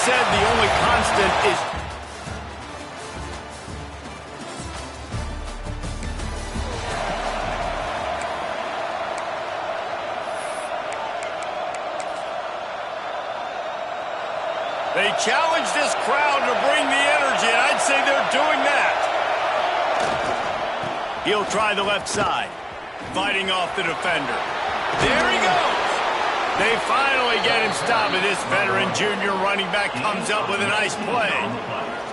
said, the only constant is... They challenge this crowd to bring the energy, and I'd say they're doing that. He'll try the left side, fighting off the defender. There he goes. They finally get him stopped, and this veteran junior running back comes up with a nice play.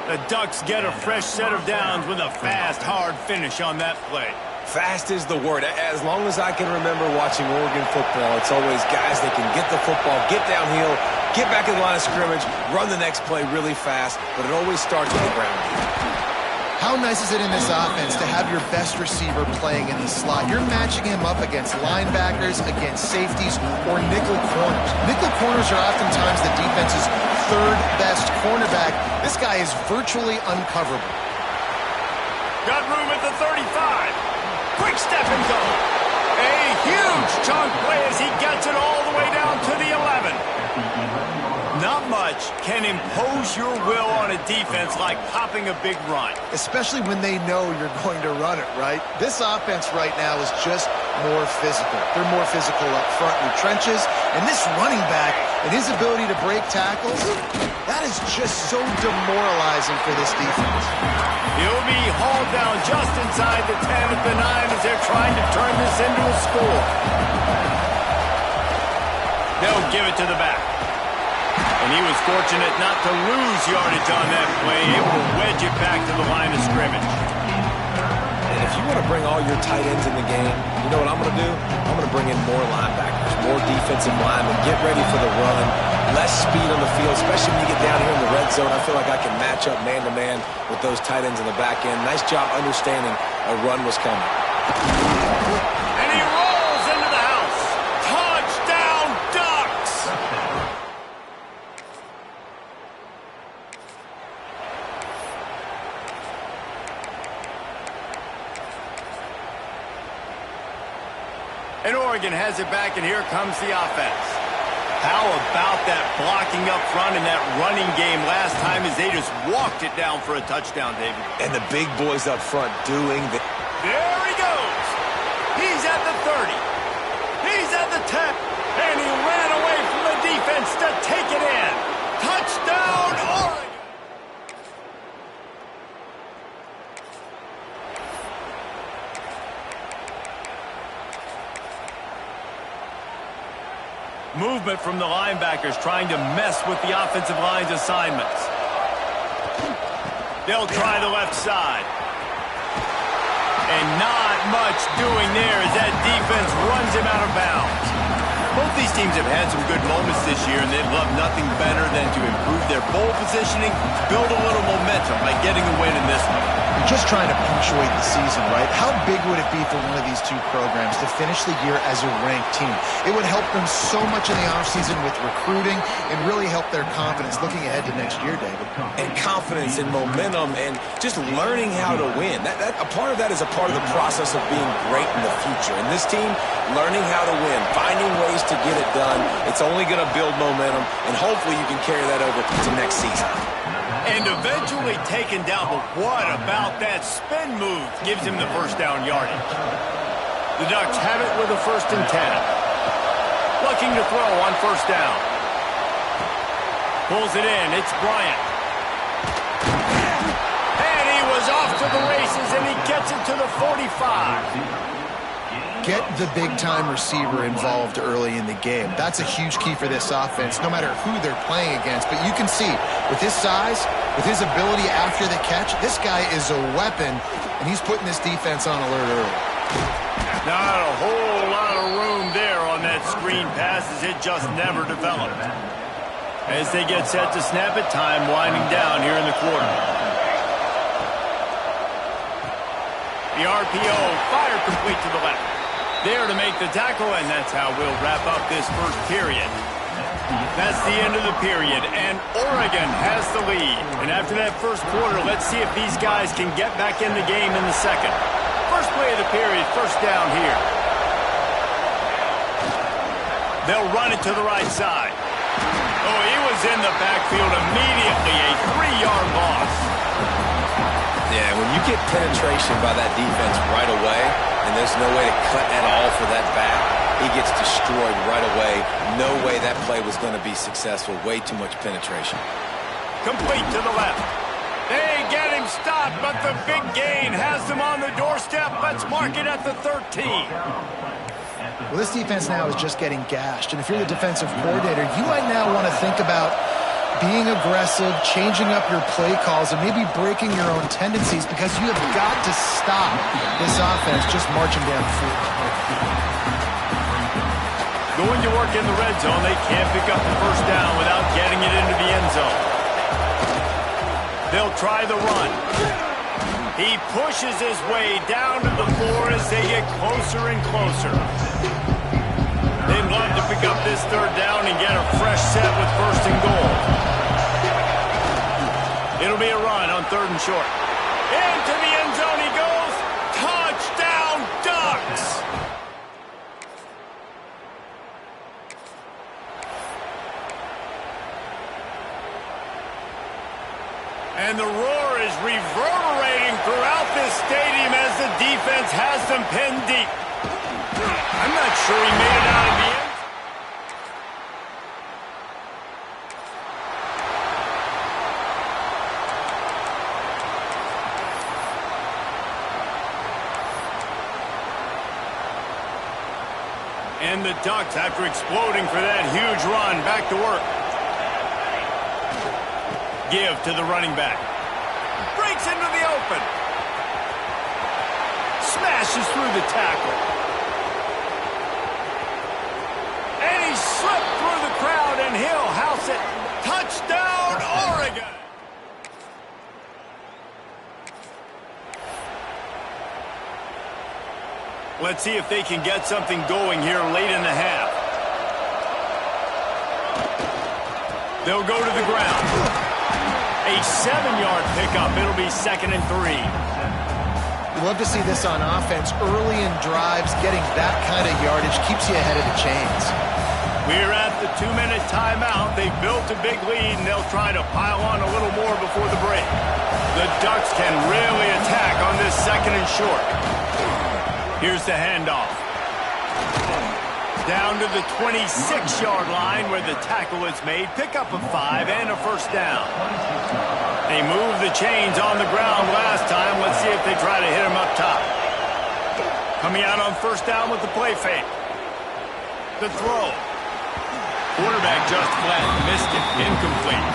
The Ducks get a fresh set of downs with a fast, hard finish on that play. Fast is the word. As long as I can remember watching Oregon football, it's always guys that can get the football, get downhill, get back in the line of scrimmage, run the next play really fast, but it always starts with the ground. How nice is it in this offense to have your best receiver playing in the slot? You're matching him up against linebackers, against safeties, or nickel corners. Nickel corners are oftentimes the defense's third best cornerback. This guy is virtually uncoverable. Got room at the 35. Quick step and go. A huge chunk play as he gets it all the way down to the 11. Not much can impose your will on a defense like popping a big run. Especially when they know you're going to run it, right? This offense right now is just more physical. They're more physical up front in the trenches. And this running back and his ability to break tackles, that is just so demoralizing for this defense. He'll be hauled down just inside the 10 at the 9 as they're trying to turn this into a score. They'll give it to the back. And he was fortunate not to lose yardage on that play, able to wedge it back to the line of scrimmage. And if you want to bring all your tight ends in the game, you know what I'm going to do? I'm going to bring in more linebackers, more defensive linemen, get ready for the run, less speed on the field, especially when you get down here in the red zone. I feel like I can match up man-to-man with those tight ends in the back end. Nice job understanding a run was coming. And he rolls into the house. Touchdown, Ducks! And Oregon has it back, and here comes the offense. How about that blocking up front and that running game last time as they just walked it down for a touchdown, David? And the big boys up front doing the... There he goes. He's at the 30. He's at the 10. And he ran away from the defense to take it in. Touchdown, Oregon! Movement from the linebackers trying to mess with the offensive line's assignments. They'll try the left side. And not much doing there as that defense runs him out of bounds. Both these teams have had some good moments this year, and they'd love nothing better than to improve their bowl positioning, build a little momentum by getting a win in this one. You're just trying to punctuate the season, right? How big would it be for one of these two programs to finish the year as a ranked team? It would help them so much in the offseason with recruiting and really help their confidence looking ahead to next year, David. And confidence and momentum and just learning how to win. A part of that is a part of the process of being great in the future. And this team, learning how to win, finding ways to get it done, it's only going to build momentum, and hopefully you can carry that over to next season. And eventually taken down, but what about that spin move gives him the first down yardage? The Ducks have it with a 1st and 10. Looking to throw on 1st down. Pulls it in, it's Bryant. And he was off to the races, and he gets it to the 45. Get the big-time receiver involved early in the game. That's a huge key for this offense, no matter who they're playing against. But you can see, with his size, with his ability after the catch, this guy is a weapon, and he's putting this defense on alert early. Not a whole lot of room there on that screen pass as it just never developed. As they get set to snap it, time winding down here in the quarter. The RPO fired complete to the left. There to make the tackle, and that's how we'll wrap up this first period. That's the end of the period, and Oregon has the lead. And after that first quarter, let's see if these guys can get back in the game in the second. First play of the period, 1st down here. They'll run it to the right side. Oh, he was is in the backfield immediately, a 3-yard loss. Yeah, when you get penetration by that defense right away, and there's no way to cut at all for that back, he gets destroyed right away. No way that play was going to be successful. Way too much penetration. Complete to the left. They get him stopped, but the big gain has them on the doorstep. Let's mark it at the 13. Well, this defense now is just getting gashed. And if you're the defensive coordinator, you might now want to think about being aggressive, changing up your play calls, and maybe breaking your own tendencies, because you have got to stop this offense just marching down the field. Going to work in the red zone, they can't pick up the first down without getting it into the end zone. They'll try the run. He pushes his way down to the floor as they get closer and closer. They'd love to pick up this third down and get a fresh set with first and goal. It'll be a run on 3rd and short. Into the end zone he goes. Touchdown, Ducks! And the roar is reverberating throughout this stadium as the defense has them pinned deep. I'm not sure he made it out of the end. And the Ducks, after exploding for that huge run, back to work. Give to the running back. Breaks into the open. Smashes through the tackle. And he slipped through the crowd, and he'll house it. Touchdown, Oregon! Let's see if they can get something going here late in the half. They'll go to the ground. A 7-yard pickup. It'll be 2nd and 3. We love to see this on offense. Early in drives, getting that kind of yardage keeps you ahead of the chains. We're at the 2-minute timeout. They've built a big lead, and they'll try to pile on a little more before the break. The Ducks can really attack on this 2nd and short. Here's the handoff. Down to the 26-yard line where the tackle is made. Pick up a 5 and a first down. They moved the chains on the ground last time. Let's see if they try to hit him up top. Coming out on first down with the play fake. The throw. Quarterback just flat missed it. Incomplete.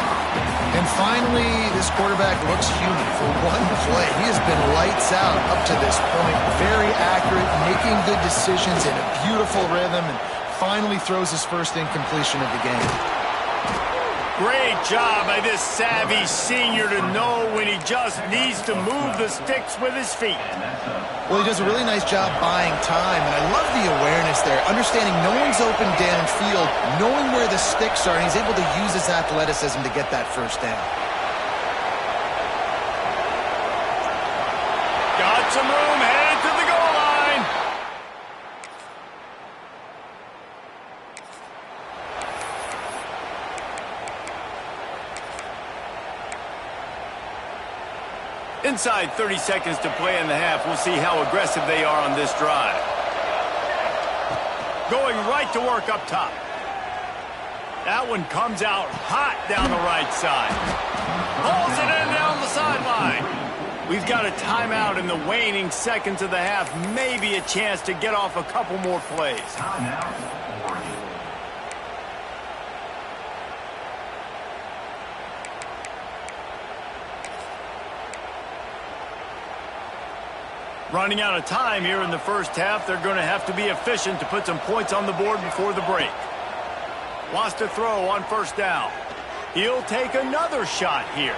And finally, this quarterback looks human for one play. He has been lights out up to this point. Very accurate, making good decisions in a beautiful rhythm, and finally throws his first incompletion of the game. Great job by this savvy senior to know when he just needs to move the sticks with his feet. Well, he does a really nice job buying time, and I love the awareness there, understanding no one's open downfield, knowing where the sticks are, and he's able to use his athleticism to get that first down. Got some room, headed to the goal line. Inside 30 seconds to play in the half. We'll see how aggressive they are on this drive. Going right to work up top. That one comes out hot down the right side. Pulls it in down the sideline. We've got a timeout in the waning seconds of the half. Maybe a chance to get off a couple more plays. Running out of time here in the first half. They're going to have to be efficient to put some points on the board before the break. Wants to throw on first down. He'll take another shot here.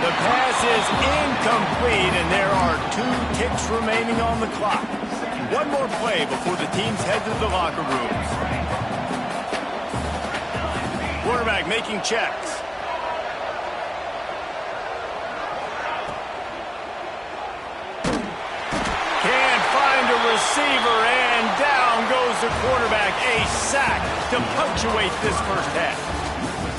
The pass is incomplete, and there are 2 ticks remaining on the clock. One more play before the teams head to the locker rooms. Quarterback making checks. Receiver, and down goes the quarterback. A sack to punctuate this first half.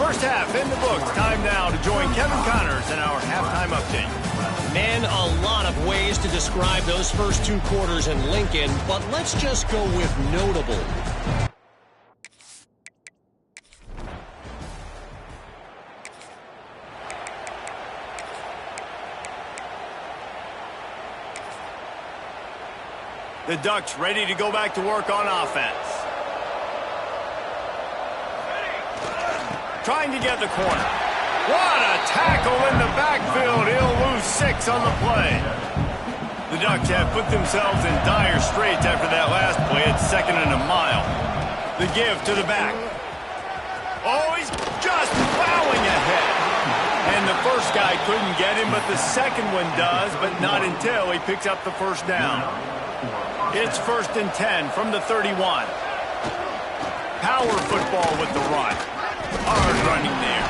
First half in the books. Time now to join Kevin Connors in our halftime update. Man, a lot of ways to describe those first 2 quarters in Lincoln, but let's just go with notable. The Ducks ready to go back to work on offense. Trying to get the corner. What a tackle in the backfield. He'll lose 6 on the play. The Ducks have put themselves in dire straits after that last play. It's 2nd and a mile. The give to the back. Oh, he's just plowing ahead. And the first guy couldn't get him, but the second one does, but not until he picks up the first down. It's 1st and 10 from the 31. Power football with the run. Hard running there.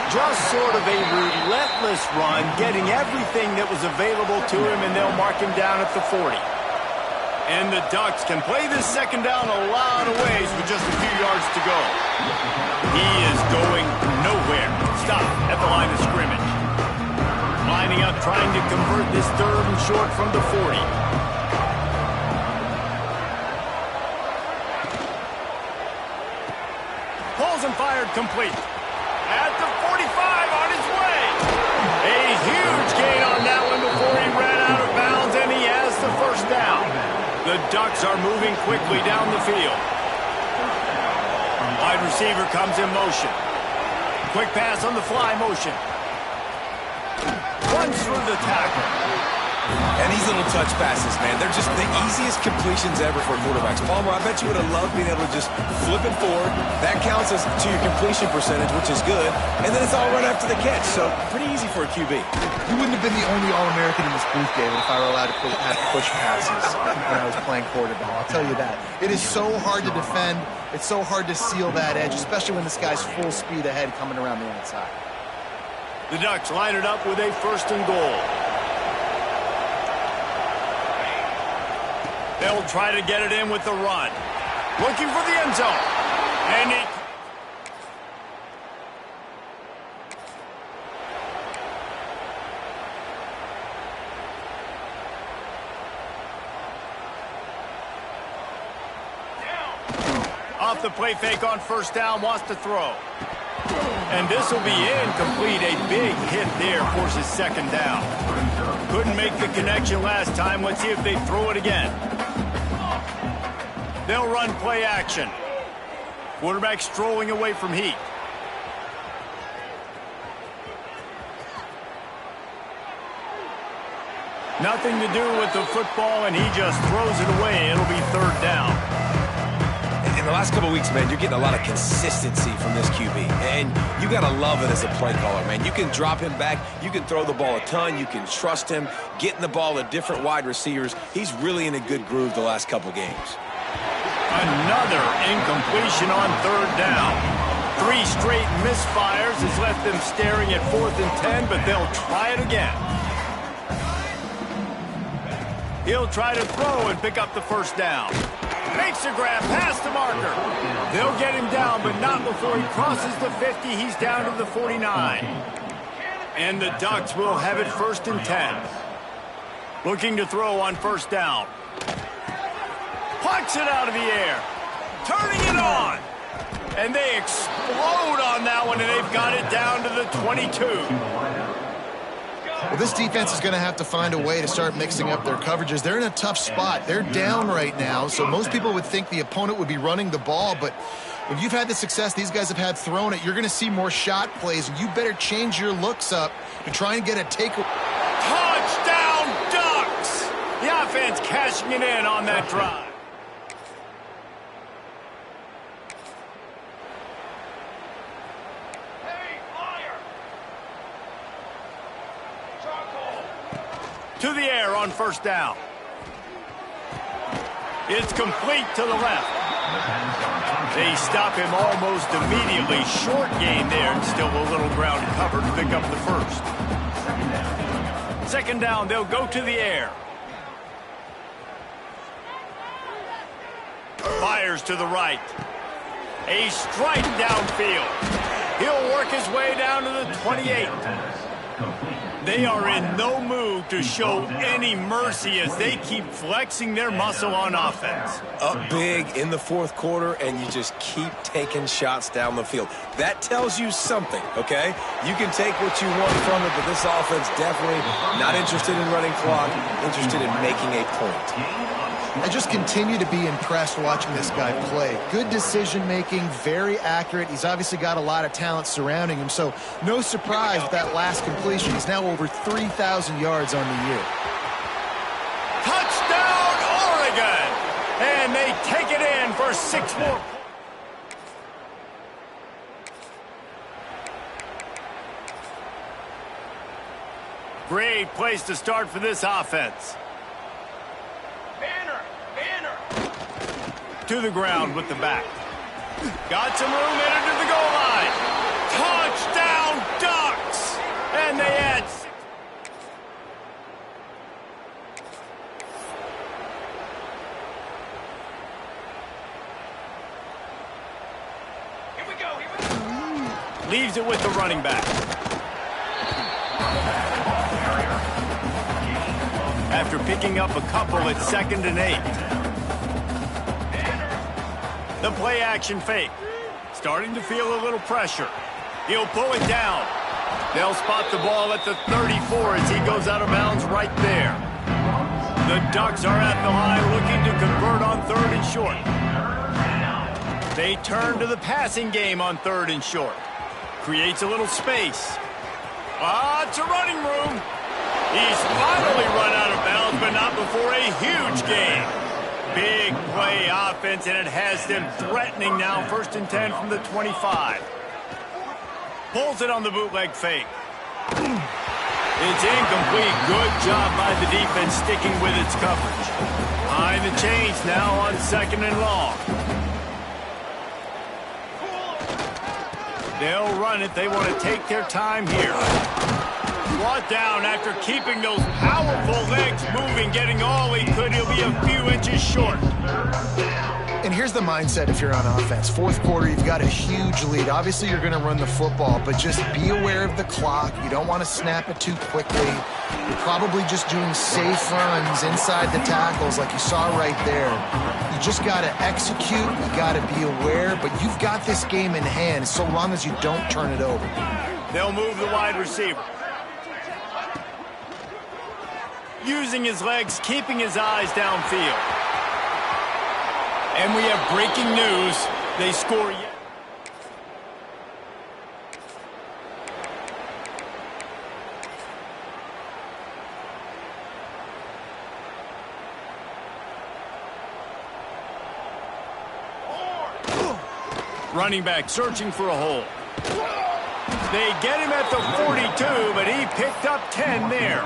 Just sort of a relentless run, getting everything that was available to him, and they'll mark him down at the 40. And the Ducks can play this second down a lot of ways with just a few yards to go. He is going nowhere. Stop at the line of scrimmage. Lining up, trying to convert this 3rd and short from the 40. And fired complete. At the 45 on his way. A huge gain on that one before he ran out of bounds, and he has the first down. The Ducks are moving quickly down the field. Wide receiver comes in motion. Quick pass on the fly motion. Runs through the tackle. And these little touch passes, man, they're just the easiest completions ever for quarterbacks. Palmer, I bet you would have loved being able to just flip it forward. That counts as to your completion percentage, which is good. And then it's all right after the catch, so pretty easy for a QB. You wouldn't have been the only All-American in this booth, David, if I were allowed to have push passes when I was playing quarterback. I'll tell you that. It is so hard to defend. It's so hard to seal that edge, especially when this guy's full speed ahead coming around the outside. The Ducks line it up with a 1st and goal. They'll try to get it in with the run. Looking for the end zone. And he... Off the play fake on 1st down, wants to throw. And this will be incomplete. A big hit there forces 2nd down. Couldn't make the connection last time. Let's see if they throw it again. They'll run play action. Quarterback strolling away from Heat. Nothing to do with the football, and he just throws it away. It'll be 3rd down. In the last couple of weeks, man, you're getting a lot of consistency from this QB. And you got to love it as a play caller, man. You can drop him back. You can throw the ball a ton. You can trust him, getting the ball to different wide receivers. He's really in a good groove the last couple of games. Another incompletion on 3rd down. 3 straight misfires has left them staring at 4th and 10, but they'll try it again. He'll try to throw and pick up the 1st down. Makes a grab past the marker. They'll get him down, but not before he crosses the 50. He's down to the 49. And the Ducks will have it 1st and 10. Looking to throw on 1st down. Plucks it out of the air. Turning it on. And they explode on that one, and they've got it down to the 22. Well, this defense is going to have to find a way to start mixing up their coverages. They're in a tough spot. They're down right now, so most people would think the opponent would be running the ball, but if you've had the success these guys have had throwing it, you're going to see more shot plays, and you better change your looks up to try and get a takeaway. Touchdown, Ducks! The offense cashing it in on that drive. To the air on 1st down. It's complete to the left. They stop him almost immediately. Short gain there, and still a little ground covered to pick up the 1st. 2nd down, they'll go to the air. Fires to the right. A strike downfield. He'll work his way down to the 28. They are in no mood to show any mercy as they keep flexing their muscle on offense. Up big in the fourth quarter, and you just keep taking shots down the field. That tells you something, okay? You can take what you want from it, but this offense definitely not interested in running clock, interested in making a point. I just continue to be impressed watching this guy play. Good decision-making, very accurate. He's obviously got a lot of talent surrounding him, so no surprise with that last completion. He's now over 3,000 yards on the year. Touchdown, Oregon! And they take it in for 6 more. Great place to start for this offense. To the ground with the back. Got some room headed to the goal line. Touchdown, Ducks! And they add 6. Here we go. Leaves it with the running back. After picking up a couple at 2nd and 8. The play action fake. Starting to feel a little pressure. He'll pull it down. They'll spot the ball at the 34 as he goes out of bounds right there. The Ducks are at the line looking to convert on 3rd and short. They turn to the passing game on 3rd and short. Creates a little space. Lots of running room. He's finally run out of bounds, but not before a huge gain. Big play offense, and it has them threatening now. 1st and 10 from the 25. Pulls it on the bootleg fake. It's incomplete. Good job by the defense sticking with its coverage. Behind the chains now on 2nd and long. They'll run it. They want to take their time here. Brought down after keeping those powerful legs moving, getting all he could. He'll be a few inches short. And here's the mindset if you're on offense. 4th quarter, you've got a huge lead. Obviously, you're going to run the football, but just be aware of the clock. You don't want to snap it too quickly. You're probably just doing safe runs inside the tackles like you saw right there. You just got to execute. You got to be aware, but you've got this game in hand so long as you don't turn it over. They'll move the wide receiver. Using his legs, keeping his eyes downfield. And we have breaking news. They score yet. Running back searching for a hole. They get him at the 42, but he picked up 10 there.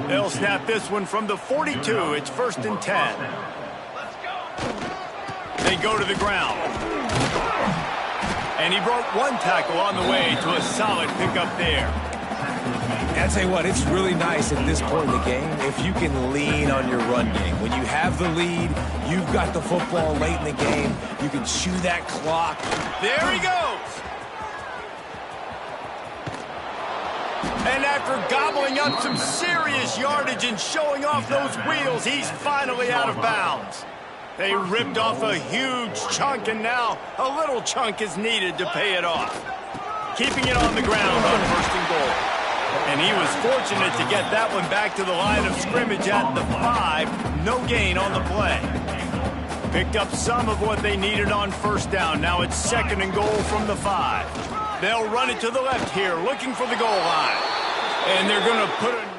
They'll snap this one from the 42. It's 1st and 10. They go to the ground. And he broke one tackle on the way to a solid pickup there. And I tell you what, it's really nice at this point in the game if you can lean on your run game. When you have the lead, you've got the football late in the game, you can chew that clock. There he goes. And after gobbling up some serious yardage and showing off those wheels, he's finally out of bounds. They ripped off a huge chunk, and now a little chunk is needed to pay it off. Keeping it on the ground on 1st and goal. And he was fortunate to get that one back to the line of scrimmage at the 5. No gain on the play. Picked up some of what they needed on 1st down. Now it's 2nd and goal from the 5. They'll run it to the left here, looking for the goal line. And they're going to put it...